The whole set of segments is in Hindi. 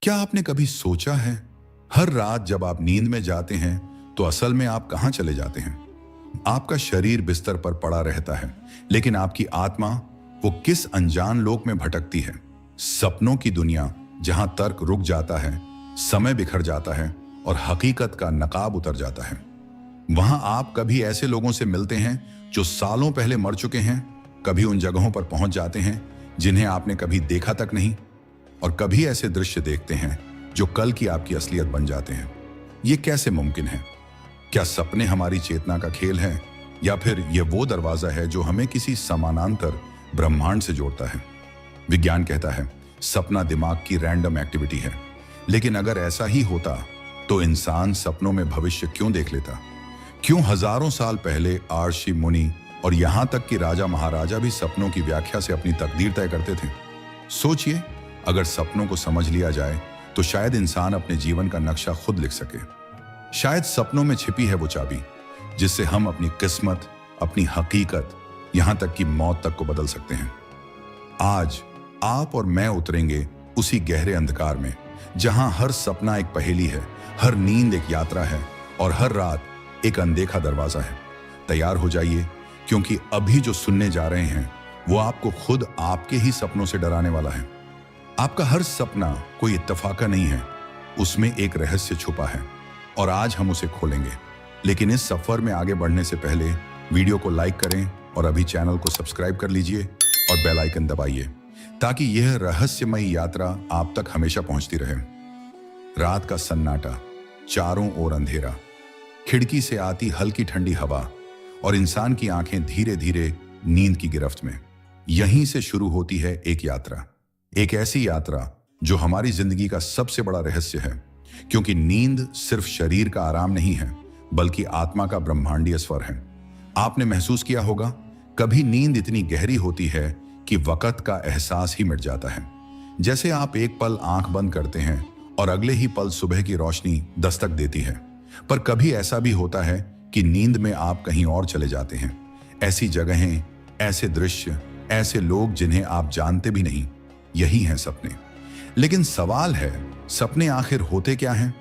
क्या आपने कभी सोचा है, हर रात जब आप नींद में जाते हैं तो असल में आप कहां चले जाते हैं? आपका शरीर बिस्तर पर पड़ा रहता है, लेकिन आपकी आत्मा वो किस अनजान लोक में भटकती है? सपनों की दुनिया, जहां तर्क रुक जाता है, समय बिखर जाता है और हकीकत का नकाब उतर जाता है। वहां आप कभी ऐसे लोगों से मिलते हैं जो सालों पहले मर चुके हैं, कभी उन जगहों पर पहुंच जाते हैं जिन्हें आपने कभी देखा तक नहीं, और कभी ऐसे दृश्य देखते हैं जो कल की आपकी असलियत बन जाते हैं। ये कैसे मुमकिन है? क्या सपने हमारी चेतना का खेल है, या फिर यह वो दरवाजा है जो हमें किसी समानांतर ब्रह्मांड से जोड़ता है? विज्ञान कहता है सपना दिमाग की रैंडम एक्टिविटी है, लेकिन अगर ऐसा ही होता तो इंसान सपनों में भविष्य क्यों देख लेता? क्यों हजारों साल पहले आर्षि, मुनि और यहां तक कि राजा महाराजा भी सपनों की व्याख्या से अपनी तकदीर तय करते थे? सोचिए, अगर सपनों को समझ लिया जाए तो शायद इंसान अपने जीवन का नक्शा खुद लिख सके। शायद सपनों में छिपी है वो चाबी जिससे हम अपनी किस्मत, अपनी हकीकत, यहां तक कि मौत तक को बदल सकते हैं। आज आप और मैं उतरेंगे उसी गहरे अंधकार में जहां हर सपना एक पहेली है, हर नींद एक यात्रा है और हर रात एक अनदेखा दरवाजा है। तैयार हो जाइए, क्योंकि अभी जो सुनने जा रहे हैं वो आपको खुद आपके ही सपनों से डराने वाला है। आपका हर सपना कोई इत्तेफाक नहीं है, उसमें एक रहस्य छुपा है और आज हम उसे खोलेंगे। लेकिन इस सफर में आगे बढ़ने से पहले वीडियो को लाइक करें और अभी चैनल को सब्सक्राइब कर लीजिए और बेल आइकन दबाइए, ताकि यह रहस्यमयी यात्रा आप तक हमेशा पहुंचती रहे। रात का सन्नाटा, चारों ओर अंधेरा, खिड़की से आती हल्की ठंडी हवा और इंसान की आंखें धीरे धीरे नींद की गिरफ्त में। यहीं से शुरू होती है एक यात्रा, एक ऐसी यात्रा जो हमारी जिंदगी का सबसे बड़ा रहस्य है, क्योंकि नींद सिर्फ शरीर का आराम नहीं है, बल्कि आत्मा का ब्रह्मांडीय स्वर है। आपने महसूस किया होगा, कभी नींद इतनी गहरी होती है कि वक्त का एहसास ही मिट जाता है। जैसे आप एक पल आंख बंद करते हैं और अगले ही पल सुबह की रोशनी दस्तक देती है। पर कभी ऐसा भी होता है कि नींद में आप कहीं और चले जाते हैं, ऐसी जगहें, ऐसे दृश्य, ऐसे लोग जिन्हें आप जानते भी नहीं। यही हैं सपने। लेकिन सवाल है, सपने आखिर होते क्या हैं?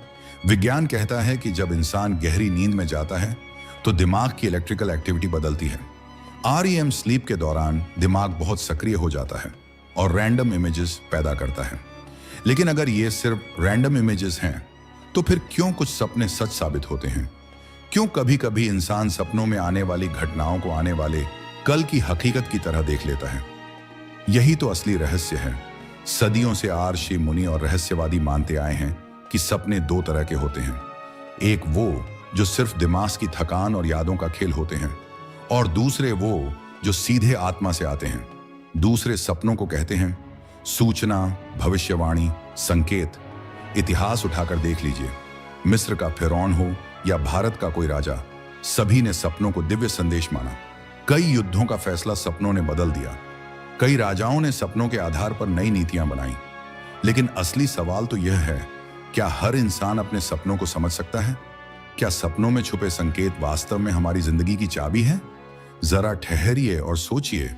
विज्ञान कहता है कि जब इंसान गहरी नींद में जाता है तो दिमाग की इलेक्ट्रिकल एक्टिविटी बदलती है। REM स्लीप के दौरान दिमाग बहुत सक्रिय हो जाता है और रैंडम इमेजेस पैदा करता है। लेकिन अगर ये सिर्फ रैंडम इमेजेस हैं तो फिर क्यों कुछ सपने सच साबित होते हैं? क्यों कभी कभी इंसान सपनों में आने वाली घटनाओं को आने वाले कल की हकीकत की तरह देख लेता है? यही तो असली रहस्य है। सदियों से आर्षि, मुनि और रहस्यवादी मानते आए हैं कि सपने दो तरह के होते हैं। एक वो जो सिर्फ दिमाग की थकान और यादों का खेल होते हैं, और दूसरे वो जो सीधे आत्मा से आते हैं। दूसरे सपनों को कहते हैं सूचना, भविष्यवाणी, संकेत। इतिहास उठाकर देख लीजिए, मिस्र का फिरौन हो या भारत का कोई राजा, सभी ने सपनों को दिव्य संदेश माना। कई युद्धों का फैसला सपनों ने बदल दिया। कई राजाओं ने सपनों के आधार पर नई नीतियां बनाई। लेकिन असली सवाल तो यह है, क्या हर इंसान अपने सपनों को समझ सकता है? क्या सपनों में छुपे संकेत वास्तव में हमारी जिंदगी की चाबी है? जरा ठहरिए और सोचिए,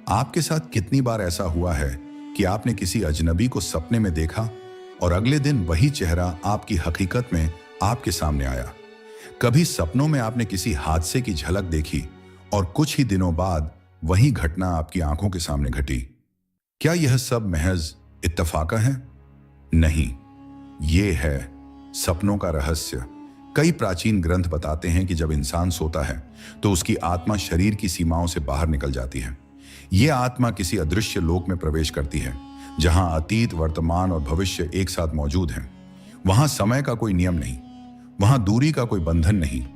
आपके साथ कितनी बार ऐसा हुआ है कि आपने किसी अजनबी को सपने में देखा और अगले दिन वही चेहरा आपकी हकीकत में आपके सामने आया? कभी सपनों में आपने किसी हादसे की झलक देखी और कुछ ही दिनों बाद वही घटना आपकी आंखों के सामने घटी? क्या यह सब महज इत्तेफाक है? नहीं, ये है सपनों का रहस्य। कई प्राचीन ग्रंथ बताते हैं कि जब इंसान सोता है तो उसकी आत्मा शरीर की सीमाओं से बाहर निकल जाती है। यह आत्मा किसी अदृश्य लोक में प्रवेश करती है, जहां अतीत, वर्तमान और भविष्य एक साथ मौजूद हैं। वहां समय का कोई नियम नहीं, वहां दूरी का कोई बंधन नहीं,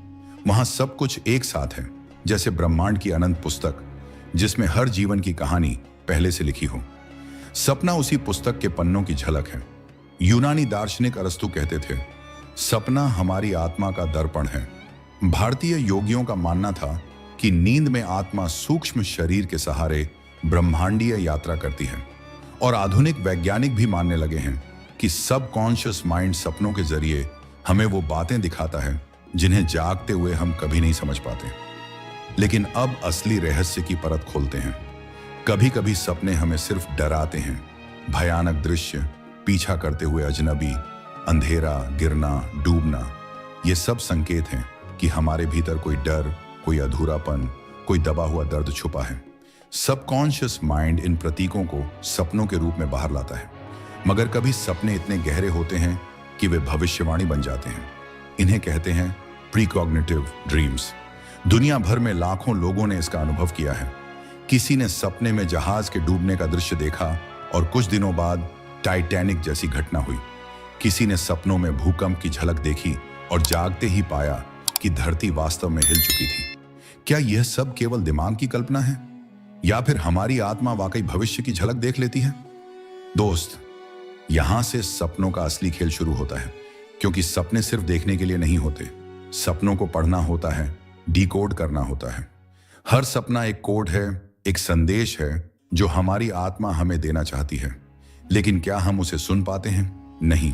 वहां सब कुछ एक साथ है, जैसे ब्रह्मांड की अनंत पुस्तक जिसमें हर जीवन की कहानी पहले से लिखी हो। सपना उसी पुस्तक के पन्नों की झलक है। यूनानी दार्शनिक अरस्तु कहते थे, सपना हमारी आत्मा का दर्पण है। भारतीय योगियों का मानना था कि नींद में आत्मा सूक्ष्म शरीर के सहारे ब्रह्मांडीय यात्रा करती है। और आधुनिक वैज्ञानिक भी मानने लगे हैं कि सबकॉन्शियस माइंड सपनों के जरिए हमें वो बातें दिखाता है जिन्हें जागते हुए हम कभी नहीं समझ पाते। लेकिन अब असली रहस्य की परत खोलते हैं। कभी कभी सपने हमें सिर्फ डराते हैं, भयानक दृश्य, पीछा करते हुए अजनबी, अंधेरा, गिरना, डूबना, ये सब संकेत हैं कि हमारे भीतर कोई डर, कोई अधूरापन, कोई दबा हुआ दर्द छुपा है। सबकॉन्शियस माइंड इन प्रतीकों को सपनों के रूप में बाहर लाता है, मगर कभी सपने इतने गहरे होते हैं कि वे भविष्यवाणी बन जाते हैं। इन्हें कहते हैं प्रीकॉग्निटिव ड्रीम्स। दुनिया भर में लाखों लोगों ने इसका अनुभव किया है। किसी ने सपने में जहाज के डूबने का दृश्य देखा और कुछ दिनों बाद टाइटैनिक जैसी घटना हुई। किसी ने सपनों में भूकंप की झलक देखी और जागते ही पाया कि धरती वास्तव में हिल चुकी थी। क्या यह सब केवल दिमाग की कल्पना है, या फिर हमारी आत्मा वाकई भविष्य की झलक देख लेती है? दोस्त, यहां से सपनों का असली खेल शुरू होता है, क्योंकि सपने सिर्फ देखने के लिए नहीं होते। सपनों को पढ़ना होता है, डिकोड करना होता है। हर सपना एक कोड है, एक संदेश है जो हमारी आत्मा हमें देना चाहती है। लेकिन क्या हम उसे सुन पाते हैं? नहीं,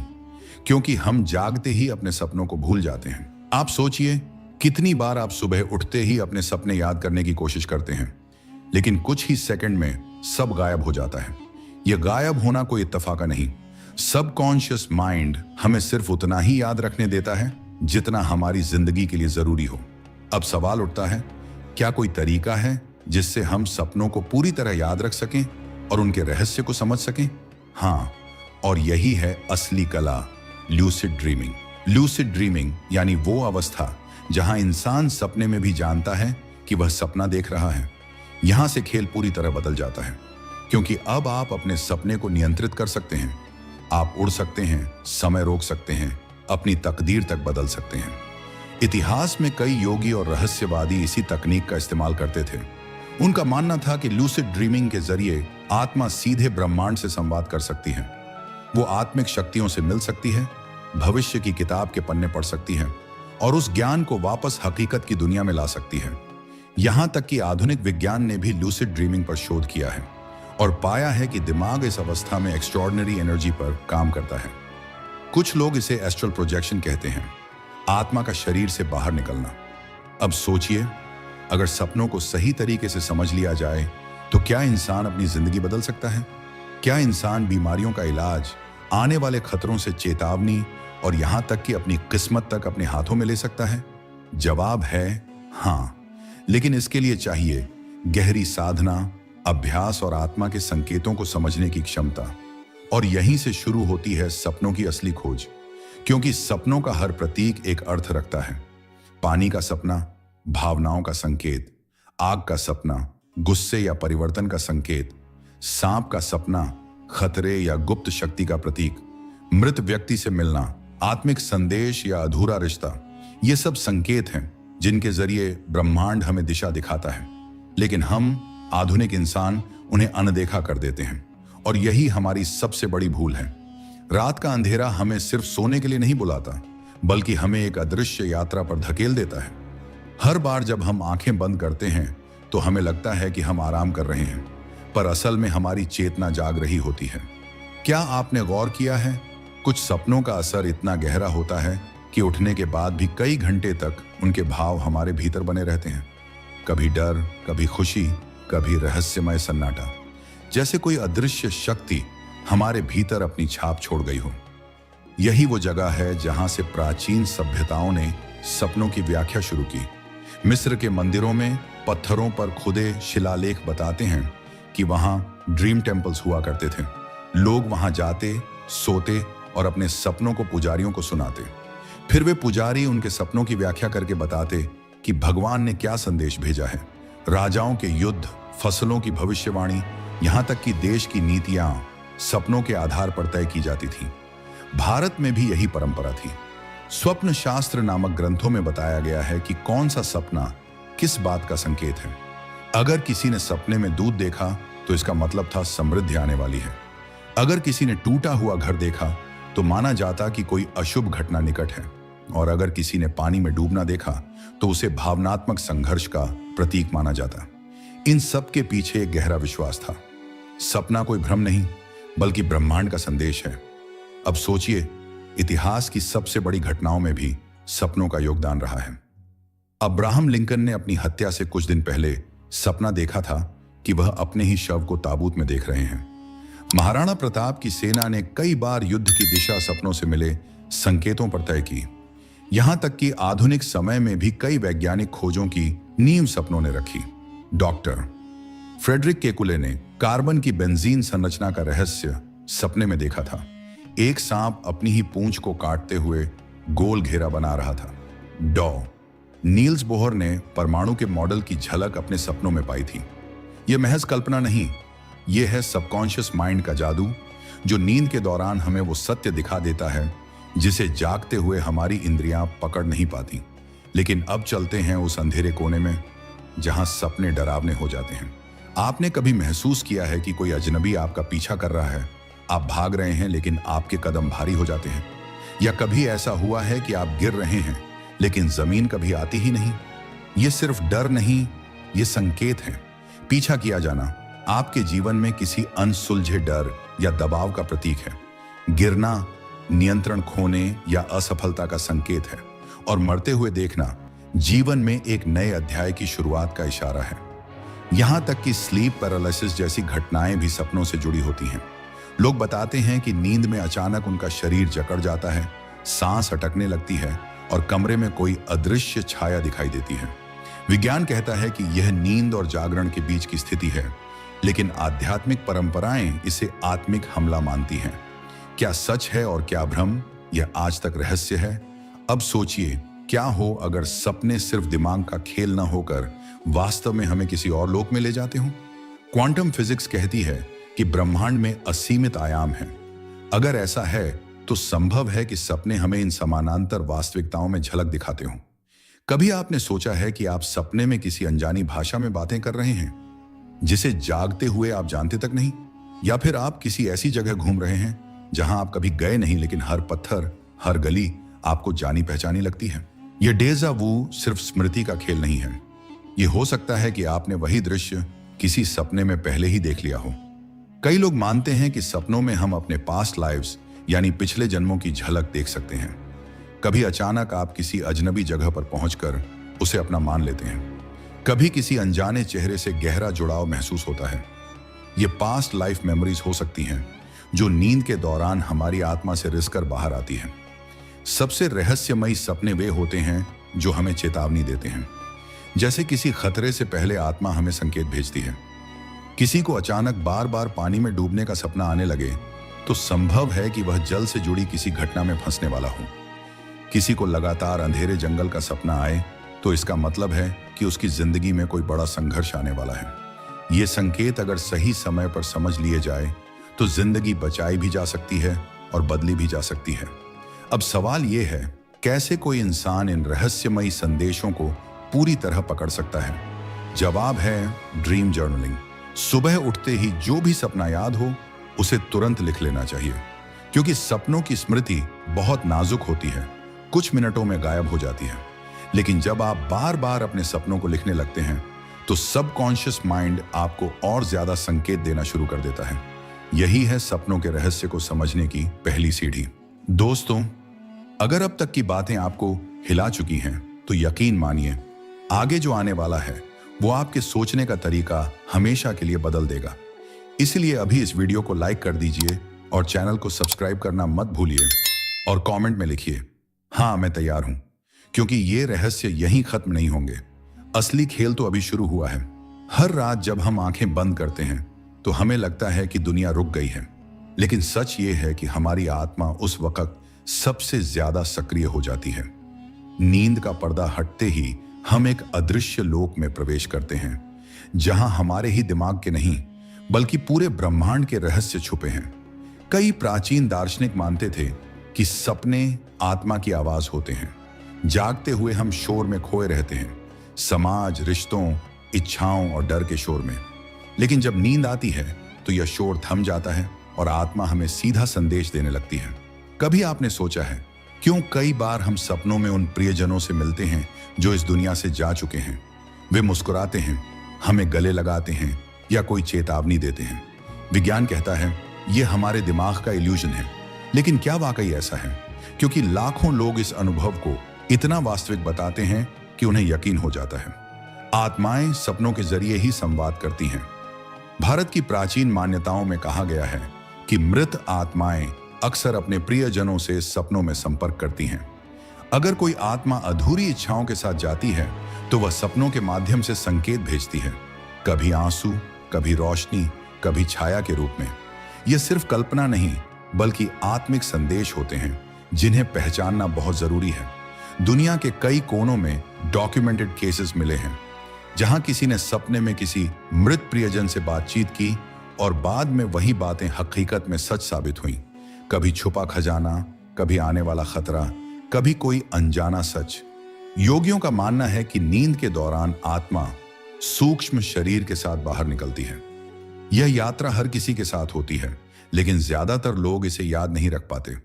क्योंकि हम जागते ही अपने सपनों को भूल जाते हैं। आप सोचिए, कितनी बार आप सुबह उठते ही अपने सपने याद करने की कोशिश करते हैं, लेकिन कुछ ही सेकंड में सब गायब हो जाता है। यह गायब होना कोई इत्तेफाक नहीं। सबकॉन्शियस माइंड हमें सिर्फ उतना ही याद रखने देता है जितना हमारी जिंदगी के लिए जरूरी हो। अब सवाल उठता है, क्या कोई तरीका है जिससे हम सपनों को पूरी तरह याद रख सकें और उनके रहस्य को समझ सकें? हाँ, और यही है असली कला, ल्यूसिड ड्रीमिंग। ल्यूसिड ड्रीमिंग यानी वो अवस्था जहां इंसान सपने में भी जानता है कि वह सपना देख रहा है। यहां से खेल पूरी तरह बदल जाता है, क्योंकि अब आप अपने सपने को नियंत्रित कर सकते हैं। आप उड़ सकते हैं, समय रोक सकते हैं, अपनी तकदीर तक बदल सकते हैं। इतिहास में कई योगी और रहस्यवादी इसी तकनीक का इस्तेमाल करते थे। उनका मानना था कि लूसिड ड्रीमिंग के जरिए आत्मा सीधे ब्रह्मांड से संवाद कर सकती है। वो आत्मिक शक्तियों से मिल सकती है, भविष्य की किताब के पन्ने पढ़ सकती है और उस ज्ञान को वापस हकीकत की दुनिया में ला सकती है। यहां तक कि आधुनिक विज्ञान ने भी लूसिड ड्रीमिंग पर शोध किया है और पाया है कि दिमाग इस अवस्था में एक्स्ट्रॉर्डिनरी एनर्जी पर काम करता है। कुछ लोग इसे एस्ट्रल प्रोजेक्शन कहते हैं, आत्मा का शरीर से बाहर निकलना। अब सोचिए, अगर सपनों को सही तरीके से समझ लिया जाए तो क्या इंसान अपनी जिंदगी बदल सकता है? क्या इंसान बीमारियों का इलाज, आने वाले खतरों से चेतावनी और यहां तक कि अपनी किस्मत तक अपने हाथों में ले सकता है? जवाब है हाँ, लेकिन इसके लिए चाहिए गहरी साधना, अभ्यास और आत्मा के संकेतों को समझने की क्षमता। और यहीं से शुरू होती है सपनों की असली खोज, क्योंकि सपनों का हर प्रतीक एक अर्थ रखता है। पानी का सपना भावनाओं का संकेत, आग का सपना गुस्से या परिवर्तन का संकेत, सांप का सपना खतरे या गुप्त शक्ति का प्रतीक, मृत व्यक्ति से मिलना आत्मिक संदेश या अधूरा रिश्ता, ये सब संकेत हैं जिनके जरिए ब्रह्मांड हमें दिशा दिखाता है। लेकिन हम आधुनिक इंसान उन्हें अनदेखा कर देते हैं, और यही हमारी सबसे बड़ी भूल है। रात का अंधेरा हमें सिर्फ सोने के लिए नहीं बुलाता, बल्कि हमें एक अदृश्य यात्रा पर धकेल देता है। हर बार जब हम आंखें बंद करते हैं तो हमें लगता है कि हम आराम कर रहे हैं, पर असल में हमारी चेतना जाग रही होती है। क्या आपने गौर किया है, कुछ सपनों का असर इतना गहरा होता है कि उठने के बाद भी कई घंटे तक उनके भाव हमारे भीतर बने रहते हैं। कभी डर, कभी खुशी, कभी रहस्यमय सन्नाटा, जैसे कोई अदृश्य शक्ति हमारे भीतर अपनी छाप छोड़ गई हो। यही वो जगह है जहां से प्राचीन सभ्यताओं ने सपनों की व्याख्या शुरू की। मिस्र के मंदिरों में पत्थरों पर खुदे शिलालेख बताते हैं कि वहां ड्रीम टेम्पल्स हुआ करते थे। लोग वहां जाते, सोते और अपने सपनों को पुजारियों को सुनाते। फिर वे पुजारी उनके सपनों की व्याख्या करके बताते कि भगवान ने क्या संदेश भेजा है। राजाओं के युद्ध, फसलों की भविष्यवाणी, यहां तक कि देश की नीतियां सपनों के आधार पर तय की जाती थी। भारत में भी यही परंपरा थी। स्वप्न शास्त्र नामक ग्रंथों में बताया गया है कि कौन सा सपना किस बात का संकेत है। अगर किसी ने सपने में दूध देखा तो इसका मतलब था समृद्धि आने वाली है। अगर किसी ने टूटा हुआ घर देखा तो माना जाता कि कोई अशुभ घटना निकट है, और अगर किसी ने पानी में डूबना देखा तो उसे भावनात्मक संघर्ष का प्रतीक माना जाता। इन सब के पीछे एक गहरा विश्वास था। सपना कोई भ्रम नहीं, बल्कि ब्रह्मांड का संदेश है। अब सोचिए, इतिहास की सबसे बड़ी घटनाओं में भी सपनों का योगदान रहा है। अब्राहम लिंकन ने अपनी हत्या से कुछ दिन पहले सपना देखा था कि वह अपने ही शव को ताबूत में देख रहे हैं। महाराणा प्रताप की सेना ने कई बार युद्ध की दिशा सपनों से मिले संकेतों पर तय की। यहां तक कि आधुनिक समय में भी कई वैज्ञानिक खोजों की नींव सपनों ने रखी। डॉक्टर फ्रेडरिक केकुले ने कार्बन की बेंजीन संरचना का रहस्य सपने में देखा था। एक सांप अपनी ही पूंछ को काटते हुए गोल घेरा बना रहा था। डॉ नील्स बोहर ने परमाणु के मॉडल की झलक अपने सपनों में पाई थी। यह महज कल्पना नहीं, यह है सबकॉन्शियस माइंड का जादू, जो नींद के दौरान हमें वो सत्य दिखा देता है जिसे जागते हुए हमारी इंद्रियां पकड़ नहीं पाती। लेकिन अब चलते हैं उस अंधेरे कोने में जहां सपने डरावने हो जाते हैं। आपने कभी महसूस किया है कि कोई अजनबी आपका पीछा कर रहा है? आप भाग रहे हैं लेकिन आपके कदम भारी हो जाते हैं। या कभी ऐसा हुआ है कि आप गिर रहे हैं लेकिन जमीन कभी आती ही नहीं? ये सिर्फ डर नहीं, ये संकेत है। पीछा किया जाना आपके जीवन में किसी अनसुलझे डर या दबाव का प्रतीक है। गिरना नियंत्रण खोने या असफलता का संकेत है, और मरते हुए देखना जीवन में एक नए अध्याय की शुरुआत का इशारा है। यहां तक कि स्लीप पैरालिसिस जैसी घटनाएं भी सपनों से जुड़ी होती हैं। लोग बताते हैं कि नींद में अचानक उनका शरीर जकड़ जाता है, सांस अटकने लगती है और कमरे में कोई अदृश्य छाया दिखाई देती है। विज्ञान कहता है कि यह नींद और जागरण के बीच की स्थिति है, लेकिन आध्यात्मिक परंपराएं इसे आत्मिक हमला मानती हैं। क्या सच है और क्या भ्रम, यह आज तक रहस्य है। अब सोचिए, क्या हो अगर सपने सिर्फ दिमाग का खेल न होकर वास्तव में हमें किसी और लोक में ले जाते हों? क्वांटम फिजिक्स कहती है कि ब्रह्मांड में असीमित आयाम हैं। अगर ऐसा है तो संभव है कि सपने हमें इन समानांतर वास्तविकताओं में झलक दिखाते हों। कभी आपने सोचा है कि आप सपने में किसी अनजानी भाषा में बातें कर रहे हैं जिसे जागते हुए आप जानते तक नहीं? या फिर आप किसी ऐसी जगह घूम रहे हैं जहां आप कभी गए नहीं, लेकिन हर पत्थर, हर गली आपको जानी पहचानी लगती है। यह डेजा वू सिर्फ स्मृति का खेल नहीं है। यह हो सकता है कि आपने वही दृश्य किसी सपने में पहले ही देख लिया हो। कई लोग मानते हैं कि सपनों में हम अपने पास्ट लाइव्स यानी पिछले जन्मों की झलक देख सकते हैं। कभी अचानक आप किसी अजनबी जगह पर पहुंचकर उसे अपना मान लेते हैं। कभी किसी अनजाने चेहरे से गहरा जुड़ाव महसूस होता है। ये पास्ट लाइफ मेमोरीज हो सकती हैं जो नींद के दौरान हमारी आत्मा से रिसकर बाहर आती हैं। सबसे रहस्यमयी सपने वे होते हैं जो हमें चेतावनी देते हैं, जैसे किसी खतरे से पहले आत्मा हमें संकेत भेजती है। किसी को अचानक बार बार पानी में डूबने का सपना आने लगे तो संभव है कि वह जल से जुड़ी किसी घटना में फंसने वाला हो। किसी को लगातार अंधेरे जंगल का सपना आए तो इसका मतलब है कि उसकी जिंदगी में कोई बड़ा संघर्ष आने वाला है। ये संकेत अगर सही समय पर समझ लिए जाए तो जिंदगी बचाई भी जा सकती है और बदली भी जा सकती है। अब सवाल यह है, कैसे कोई इंसान इन रहस्यमयी संदेशों को पूरी तरह पकड़ सकता है? जवाब है ड्रीम जर्नलिंग। सुबह उठते ही जो भी सपना याद हो उसे तुरंत लिख लेना चाहिए, क्योंकि सपनों की स्मृति बहुत नाजुक होती है, कुछ मिनटों में गायब हो जाती है। लेकिन जब आप बार बार अपने सपनों को लिखने लगते हैं तो सबकॉन्शियस माइंड आपको और ज्यादा संकेत देना शुरू कर देता है। यही है सपनों के रहस्य को समझने की पहली सीढ़ी। दोस्तों, अगर अब तक की बातें आपको हिला चुकी हैं तो यकीन मानिए, आगे जो आने वाला है वो आपके सोचने का तरीका हमेशा के लिए बदल देगा। इसलिए अभी इस वीडियो को लाइक कर दीजिए और चैनल को सब्सक्राइब करना मत भूलिए और कमेंट में लिखिए, हाँ मैं तैयार हूं, क्योंकि ये रहस्य यहीं खत्म नहीं होंगे। असली खेल तो अभी शुरू हुआ है। हर रात जब हम आंखें बंद करते हैं तो हमें लगता है कि दुनिया रुक गई है, लेकिन सच ये है कि हमारी आत्मा उस वक्त सबसे ज्यादा सक्रिय हो जाती है। नींद का पर्दा हटते ही हम एक अदृश्य लोक में प्रवेश करते हैं, जहां हमारे ही दिमाग के नहीं बल्कि पूरे ब्रह्मांड के रहस्य छुपे हैं। कई प्राचीन दार्शनिक मानते थे कि सपने आत्मा की आवाज होते हैं। जागते हुए हम शोर में खोए रहते हैं, समाज, रिश्तों, इच्छाओं और डर के शोर में। लेकिन जब नींद आती है तो यह शोर थम जाता है और आत्मा हमें सीधा संदेश देने लगती है। कभी आपने सोचा है क्यों कई बार हम सपनों में उन प्रियजनों से मिलते हैं जो इस दुनिया से जा चुके हैं? वे मुस्कुराते हैं, हमें गले लगाते हैं या कोई चेतावनी देते हैं। विज्ञान कहता है यह हमारे दिमाग का इल्यूजन है, लेकिन क्या वाकई ऐसा है? क्योंकि लाखों लोग इस अनुभव को इतना वास्तविक बताते हैं कि उन्हें यकीन हो जाता है। आत्माएं सपनों के जरिए ही संवाद करती हैं। भारत की प्राचीन मान्यताओं में कहा गया है कि मृत आत्माएं अक्सर अपने प्रियजनों से सपनों में संपर्क करती हैं। अगर कोई आत्मा अधूरी इच्छाओं के साथ जाती है तो वह सपनों के माध्यम से संकेत भेजती है, कभी आंसू, कभी रोशनी, कभी छाया के रूप में। यह सिर्फ कल्पना नहीं बल्कि आत्मिक संदेश होते हैं जिन्हें पहचानना बहुत जरूरी है। दुनिया के कई कोनों में डॉक्यूमेंटेड केसेस मिले हैं जहां किसी ने सपने में किसी मृत प्रियजन से बातचीत की और बाद में वही बातें हकीकत में सच साबित हुई। कभी छुपा खजाना, कभी आने वाला खतरा, कभी कोई अनजाना सच। योगियों का मानना है कि नींद के दौरान आत्मा सूक्ष्म शरीर के साथ बाहर निकलती है। यह यात्रा हर किसी के साथ होती है, लेकिन ज्यादातर लोग इसे याद नहीं रख पाते।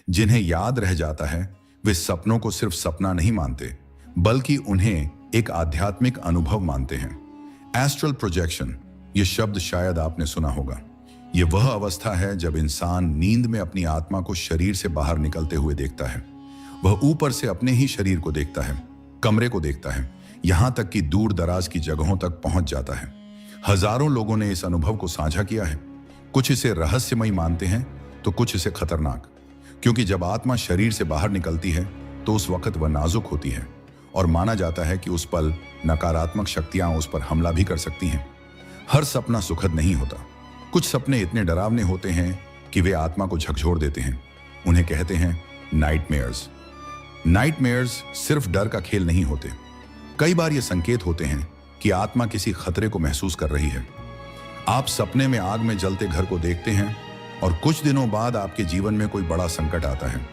जिन्हें याद रह जाता है वे सपनों को सिर्फ सपना नहीं मानते बल्कि उन्हें एक आध्यात्मिक अनुभव मानते हैं। एस्ट्रल प्रोजेक्शन, यह शब्द शायद आपने सुना होगा। यह वह अवस्था है जब इंसान नींद में अपनी आत्मा को शरीर से बाहर निकलते हुए देखता है। वह ऊपर से अपने ही शरीर को देखता है, कमरे को देखता है, यहां तक कि दूर दराज की जगहों तक पहुंच जाता है। हजारों लोगों ने इस अनुभव को साझा किया है। कुछ इसे रहस्यमयी मानते हैं तो कुछ इसे खतरनाक, क्योंकि जब आत्मा शरीर से बाहर निकलती है तो उस वक्त वह नाजुक होती है और माना जाता है कि उस पल नकारात्मक शक्तियां उस पर हमला भी कर सकती हैं। हर सपना सुखद नहीं होता। कुछ सपने इतने डरावने होते हैं कि वे आत्मा को झकझोर देते हैं। उन्हें कहते हैं नाइटमेयर्स। नाइटमेयर्स सिर्फ डर का खेल नहीं होते। कई बार ये संकेत होते हैं कि आत्मा किसी खतरे को महसूस कर रही है। आप सपने में आग में जलते घर को देखते हैं और कुछ दिनों बाद आपके जीवन में कोई बड़ा संकट आता है।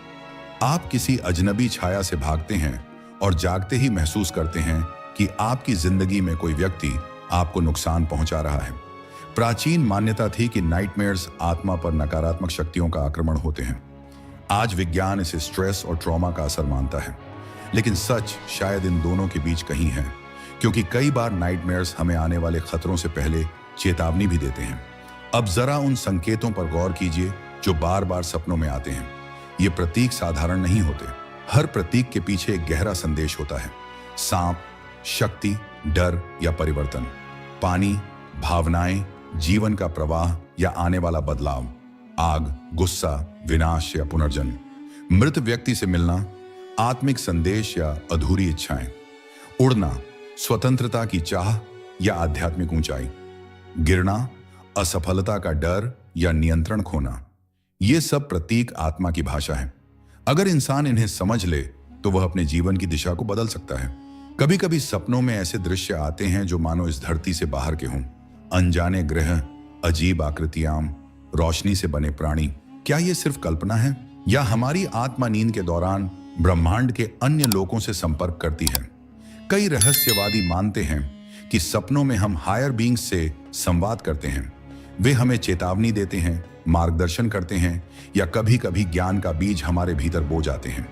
आप किसी अजनबी छाया से भागते हैं और जागते ही महसूस करते हैं कि आपकी जिंदगी में कोई व्यक्ति आपको नुकसान पहुंचा रहा है। प्राचीन मान्यता थी कि नाइटमेयर्स आत्मा पर नकारात्मक शक्तियों का आक्रमण होते हैं। आज विज्ञान इसे स्ट्रेस और ट्रॉमा का असर मानता है, लेकिन सच शायद इन दोनों के बीच कहीं है, क्योंकि कई बार नाइटमेयर्स हमें आने वाले खतरों से पहले चेतावनी भी देते हैं। अब जरा उन संकेतों पर गौर कीजिए जो बार बार सपनों में आते हैं। ये प्रतीक साधारण नहीं होते। हर प्रतीक के पीछे एक गहरा संदेश होता है। सांप, शक्ति, डर या परिवर्तन। पानी, भावनाएं, जीवन का प्रवाह या आने वाला बदलाव। आग, गुस्सा, विनाश या पुनर्जन्म। मृत व्यक्ति से मिलना, आत्मिक संदेश या अधूरी इच्छाएं। उड़ना, स्वतंत्रता की चाह या आध्यात्मिक ऊंचाई। गिरना, असफलता का डर या नियंत्रण खोना। ये सब प्रतीक आत्मा की भाषा है। अगर इंसान इन्हें समझ ले तो वह अपने जीवन की दिशा को बदल सकता है। कभी कभी सपनों में ऐसे दृश्य आते हैं जो मानो इस धरती से बाहर के हों। अनजाने ग्रह, अजीब आकृतियां, रोशनी से बने प्राणी। क्या ये सिर्फ कल्पना है या हमारी आत्मा नींद के दौरान ब्रह्मांड के अन्य लोगों से संपर्क करती है? कई रहस्यवादी मानते हैं कि सपनों में हम हायर बीइंग्स से संवाद करते हैं। वे हमें चेतावनी देते हैं, मार्गदर्शन करते हैं या कभी कभी ज्ञान का बीज हमारे भीतर बो जाते हैं।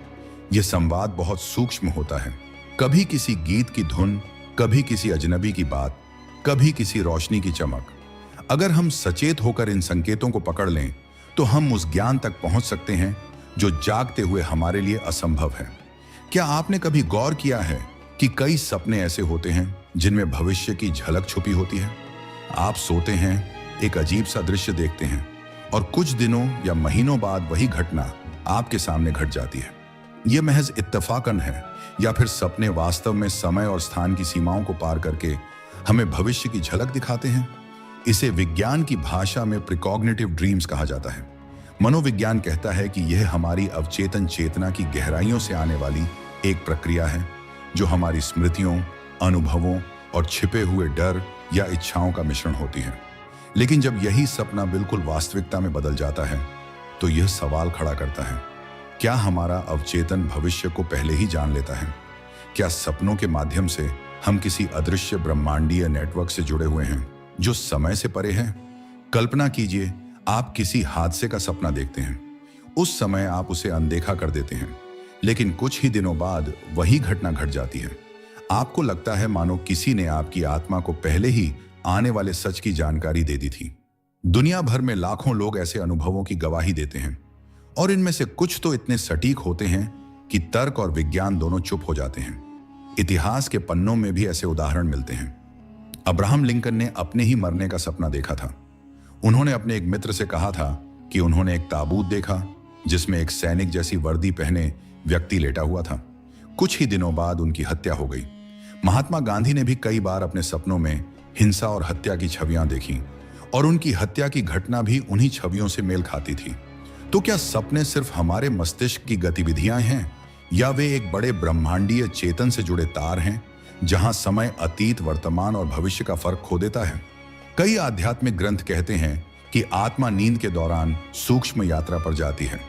यह संवाद बहुत सूक्ष्म होता है। कभी किसी गीत की धुन, कभी किसी अजनबी की बात, कभी किसी रोशनी की चमक। अगर हम सचेत होकर इन संकेतों को पकड़ लें तो हम उस ज्ञान तक पहुंच सकते हैं जो जागते हुए हमारे लिए असंभव है। क्या आपने कभी गौर किया है कि कई सपने ऐसे होते हैं जिनमें भविष्य की झलक छुपी होती है? आप सोते हैं, एक अजीब सा दृश्य देखते हैं और कुछ दिनों या महीनों बाद वही घटना आपके सामने घट जाती है। यह महज इत्तेफाकन है या फिर सपने वास्तव में समय और स्थान की सीमाओं को पार करके हमें भविष्य की झलक दिखाते हैं? इसे विज्ञान की भाषा में प्रिकॉग्निटिव ड्रीम्स कहा जाता है। मनोविज्ञान कहता है कि यह हमारी अवचेतन चेतना की गहराइयों से आने वाली एक प्रक्रिया है जो हमारी स्मृतियों, अनुभवों और छिपे हुए डर या इच्छाओं का मिश्रण होती है। लेकिन जब यही सपना बिल्कुल वास्तविकता में बदल जाता है तो यह सवाल खड़ा करता है, क्या हमारा अवचेतन भविष्य को पहले ही जान लेता है? क्या सपनों के माध्यम से हम किसी अदृश्य ब्रह्मांडीय नेटवर्क से जुड़े हुए हैं जो समय से परे है? कल्पना कीजिए, आप किसी हादसे का सपना देखते हैं। उस समय आप उसे अनदेखा कर देते हैं, लेकिन कुछ ही दिनों बाद वही घटना घट जाती है। आपको लगता है मानो किसी ने आपकी आत्मा को पहले ही आने वाले सच की जानकारी दे दी थी। दुनिया भर में लाखों लोग ऐसे अनुभवों की गवाही देते हैं और इनमें से कुछ तो इतने सटीक होते हैं कि तर्क और विज्ञान दोनों चुप हो जाते हैं। इतिहास के पन्नों में भी ऐसे उदाहरण मिलते हैं। अब्राहम लिंकन ने अपने ही मरने का सपना देखा था। उन्होंने अपने एक मित्र से कहा था, कि उन्होंने एक ताबूत देखा जिसमें एक सैनिक जैसी वर्दी पहने व्यक्ति लेटा हुआ था। कुछ ही दिनों बाद उनकी हत्या हो गई। महात्मा गांधी ने भी कई बार अपने सपनों में हिंसा और हत्या की छवियां देखी और उनकी हत्या की घटना भी उन्हीं छवियों से मेल खाती थी। तो क्या सपने सिर्फ हमारे मस्तिष्क की गतिविधियां हैं या वे एक बड़े ब्रह्मांडीय चेतन से जुड़े तार हैं जहां समय अतीत, वर्तमान और भविष्य का फर्क खो देता है? कई आध्यात्मिक ग्रंथ कहते हैं कि आत्मा नींद के दौरान सूक्ष्म यात्रा पर जाती है।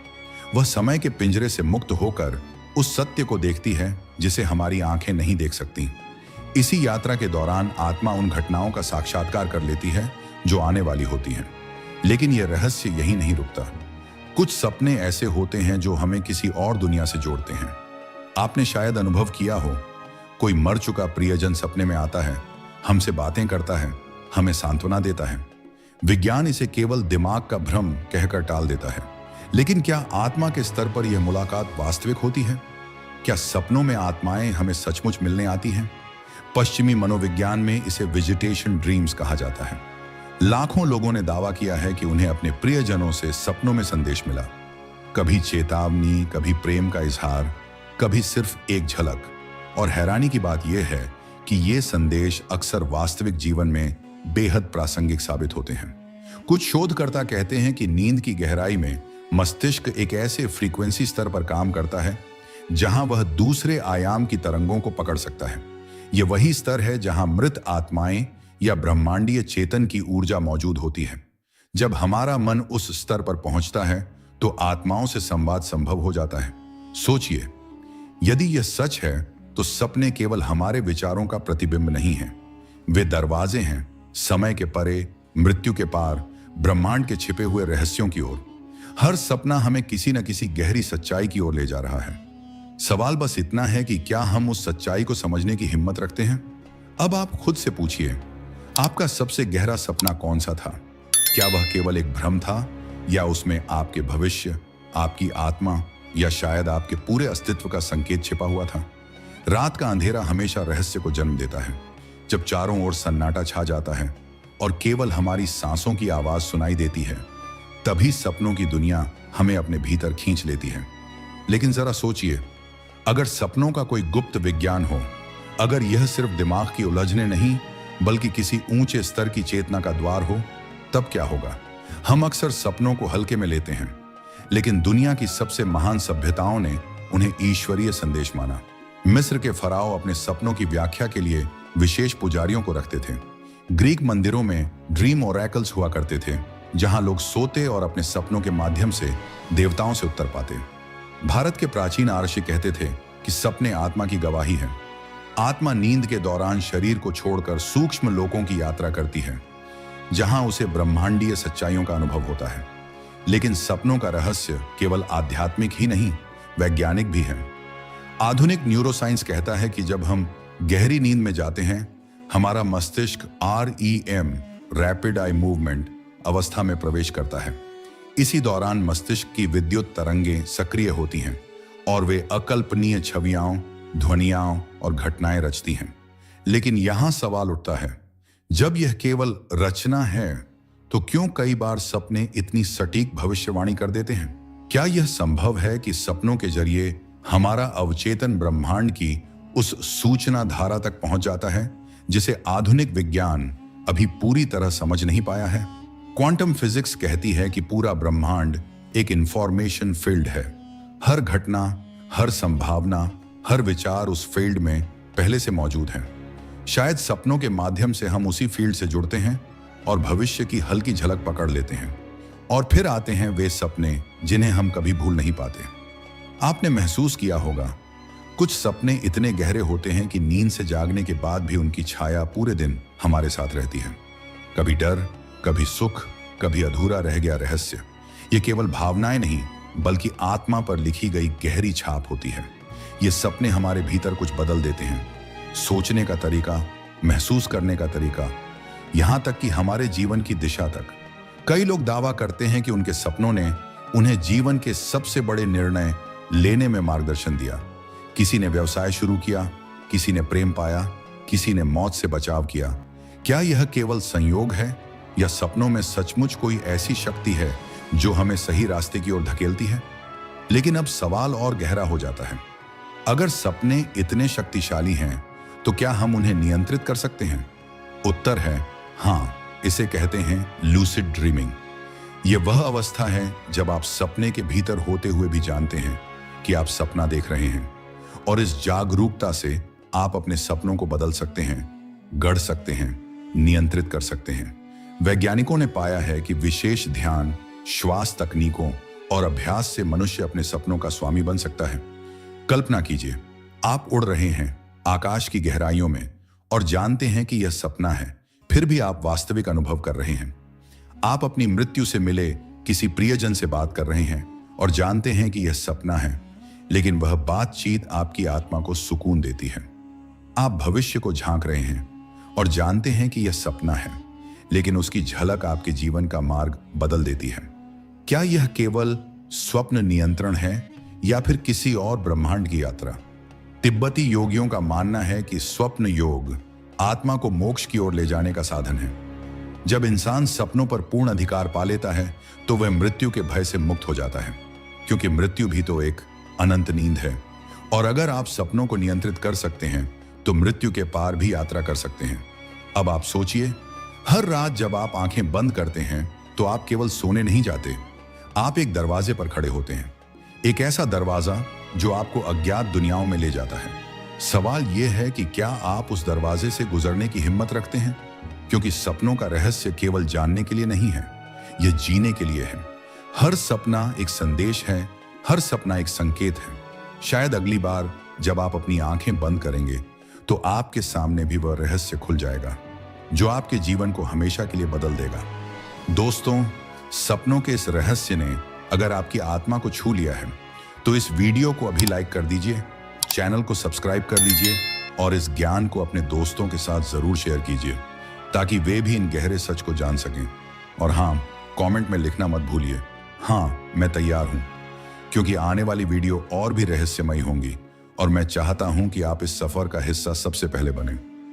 वह समय के पिंजरे से मुक्त होकर उस सत्य को देखती है जिसे हमारी आंखें नहीं देख सकती। इसी यात्रा के दौरान आत्मा उन घटनाओं का साक्षात्कार कर लेती है जो आने वाली होती हैं। लेकिन यह रहस्य यही नहीं रुकता। कुछ सपने ऐसे होते हैं जो हमें किसी और दुनिया से जोड़ते हैं। आपने शायद अनुभव किया हो, कोई मर चुका प्रियजन सपने में आता है, हमसे बातें करता है, हमें सांत्वना देता है। विज्ञान इसे केवल दिमाग का भ्रम कहकर टाल देता है, लेकिन क्या आत्मा के स्तर पर यह मुलाकात वास्तविक होती है? क्या सपनों में आत्माएं हमें सचमुच मिलने आती हैं? पश्चिमी मनोविज्ञान में इसे विजिटेशन ड्रीम्स कहा जाता है। लाखों लोगों ने दावा किया है कि उन्हें अपने प्रियजनों से सपनों में संदेश मिला। कभी चेतावनी, कभी प्रेम का इजहार, कभी सिर्फ एक झलक। और हैरानी की बात यह है कि ये संदेश अक्सर वास्तविक जीवन में बेहद प्रासंगिक साबित होते हैं। कुछ शोधकर्ता कहते हैं कि नींद की गहराई में मस्तिष्क एक ऐसे फ्रीक्वेंसी स्तर पर काम करता है जहां वह दूसरे आयाम की तरंगों को पकड़ सकता है। यह वही स्तर है जहां मृत आत्माएं या ब्रह्मांडीय चेतन की ऊर्जा मौजूद होती है। जब हमारा मन उस स्तर पर पहुंचता है तो आत्माओं से संवाद संभव हो जाता है। सोचिए, यदि यह सच है तो सपने केवल हमारे विचारों का प्रतिबिंब नहीं हैं। वे दरवाजे हैं समय के परे, मृत्यु के पार, ब्रह्मांड के छिपे हुए रहस्यों की ओर। हर सपना हमें किसी न किसी गहरी सच्चाई की ओर ले जा रहा है। सवाल बस इतना है कि क्या हम उस सच्चाई को समझने की हिम्मत रखते हैं? अब आप खुद से पूछिए, आपका सबसे गहरा सपना कौन सा था? क्या वह केवल एक भ्रम था या उसमें आपके भविष्य, आपकी आत्मा या शायद आपके पूरे अस्तित्व का संकेत छिपा हुआ था? रात का अंधेरा हमेशा रहस्य को जन्म देता है। जब चारों ओर सन्नाटा छा जाता है और केवल हमारी सांसों की आवाज सुनाई देती है, तभी सपनों की दुनिया हमें अपने भीतर खींच लेती है। लेकिन जरा सोचिए, अगर सपनों का कोई गुप्त विज्ञान हो, अगर यह सिर्फ दिमाग की उलझने नहीं बल्कि किसी ऊंचे स्तर की चेतना का द्वार हो, तब क्या होगा? हम अक्सर सपनों को हल्के में लेते हैं, लेकिन दुनिया की सबसे महान सभ्यताओं ने उन्हें ईश्वरीय संदेश माना। मिस्र के फराओ अपने सपनों की व्याख्या के लिए विशेष पुजारियों को रखते थे। ग्रीक मंदिरों में ड्रीम ओरेकल्स हुआ करते थे, जहां लोग सोते और अपने सपनों के माध्यम से देवताओं से उत्तर पाते। भारत के प्राचीन आर्षि कहते थे कि सपने आत्मा की गवाही है। आत्मा नींद के दौरान शरीर को छोड़कर सूक्ष्म लोकों की यात्रा करती है, जहां उसे ब्रह्मांडीय सच्चाइयों का अनुभव होता है। लेकिन सपनों का रहस्य केवल आध्यात्मिक ही नहीं, वैज्ञानिक भी है। आधुनिक न्यूरोसाइंस कहता है कि जब हम गहरी नींद में जाते हैं, हमारा मस्तिष्क REM, रैपिड आई मूवमेंट अवस्था में प्रवेश करता है। इसी दौरान मस्तिष्क की विद्युत तरंगें सक्रिय होती हैं और वे अकल्पनीय छवियां, ध्वनियां और घटनाएं रचती हैं। लेकिन यहां सवाल उठता है, जब यह केवल रचना है तो क्यों कई बार सपने इतनी सटीक भविष्यवाणी कर देते हैं? क्या यह संभव है कि सपनों के जरिए हमारा अवचेतन ब्रह्मांड की उस सूचना धारा तक पहुंच जाता है जिसे आधुनिक विज्ञान अभी पूरी तरह समझ नहीं पाया है? क्वांटम फिजिक्स कहती है कि पूरा ब्रह्मांड एक इंफॉर्मेशन फील्ड है। हर घटना, हर संभावना, हर विचार उस फील्ड में पहले से मौजूद है। शायद सपनों के माध्यम से हम उसी फील्ड से जुड़ते हैं और भविष्य की हल्की झलक पकड़ लेते हैं। और फिर आते हैं वे सपने जिन्हें हम कभी भूल नहीं पाते। आपने महसूस किया होगा, कुछ सपने इतने गहरे होते हैं कि नींद से जागने के बाद भी उनकी छाया पूरे दिन हमारे साथ रहती है। कभी डर, कभी सुख, कभी अधूरा रह गया रहस्य। ये केवल भावनाएं नहीं बल्कि आत्मा पर लिखी गई गहरी छाप होती है। ये सपने हमारे भीतर कुछ बदल देते हैं, सोचने का तरीका, महसूस करने का तरीका, यहां तक कि हमारे जीवन की दिशा तक। कई लोग दावा करते हैं कि उनके सपनों ने उन्हें जीवन के सबसे बड़े निर्णय लेने में मार्गदर्शन दिया। किसी ने व्यवसाय शुरू किया, किसी ने प्रेम पाया, किसी ने मौत से बचाव किया। क्या यह केवल संयोग है या सपनों में सचमुच कोई ऐसी शक्ति है जो हमें सही रास्ते की ओर धकेलती है। लेकिन अब सवाल और गहरा हो जाता है। अगर सपने इतने शक्तिशाली हैं, तो क्या हम उन्हें नियंत्रित कर सकते हैं? उत्तर है हाँ। इसे कहते हैं लूसिड ड्रीमिंग। यह वह अवस्था है जब आप सपने के भीतर होते हुए भी जानते हैं कि आप सपना देख रहे हैं, और इस जागरूकता से आप अपने सपनों को बदल सकते हैं, गढ़ सकते हैं, नियंत्रित कर सकते हैं। वैज्ञानिकों ने पाया है कि विशेष ध्यान, श्वास तकनीकों और अभ्यास से मनुष्य अपने सपनों का स्वामी बन सकता है। कल्पना कीजिए, आप उड़ रहे हैं आकाश की गहराइयों में और जानते हैं कि यह सपना है, फिर भी आप वास्तविक अनुभव कर रहे हैं। आप अपनी मृत्यु से मिले किसी प्रियजन से बात कर रहे हैं और जानते हैं कि यह सपना है, लेकिन वह बातचीत आपकी आत्मा को सुकून देती है। आप भविष्य को झांक रहे हैं और जानते हैं कि यह सपना है, लेकिन उसकी झलक आपके जीवन का मार्ग बदल देती है। क्या यह केवल स्वप्न नियंत्रण है या फिर किसी और ब्रह्मांड की यात्रा? तिब्बती योगियों का मानना है कि स्वप्न योग आत्मा को मोक्ष की ओर ले जाने का साधन है। जब इंसान सपनों पर पूर्ण अधिकार पा लेता है, तो वह मृत्यु के भय से मुक्त हो जाता है, क्योंकि मृत्यु भी तो एक अनंत नींद है। और अगर आप सपनों को नियंत्रित कर सकते हैं, तो मृत्यु के पार भी यात्रा कर सकते हैं। अब आप सोचिए, हर रात जब आप आंखें बंद करते हैं, तो आप केवल सोने नहीं जाते, आप एक दरवाजे पर खड़े होते हैं। एक ऐसा दरवाजा जो आपको अज्ञात दुनियाओं में ले जाता है। सवाल यह है कि क्या आप उस दरवाजे से गुजरने की हिम्मत रखते हैं? क्योंकि सपनों का रहस्य केवल जानने के लिए नहीं है, यह जीने के लिए है। हर सपना एक संदेश है, हर सपना एक संकेत है। शायद अगली बार जब आप अपनी आंखें बंद करेंगे, तो आपके सामने भी वह रहस्य खुल जाएगा जो आपके जीवन को हमेशा के लिए बदल देगा। दोस्तों, सपनों के इस रहस्य ने अगर आपकी आत्मा को छू लिया है, तो इस वीडियो को अभी लाइक कर दीजिए, चैनल को सब्सक्राइब कर लीजिए और इस ज्ञान को अपने दोस्तों के साथ जरूर शेयर कीजिए, ताकि वे भी इन गहरे सच को जान सकें। और हाँ, कमेंट में लिखना मत भूलिए, हाँ मैं तैयार हूं, क्योंकि आने वाली वीडियो और भी रहस्यमयी होंगी और मैं चाहता हूं कि आप इस सफर का हिस्सा सबसे पहले बने।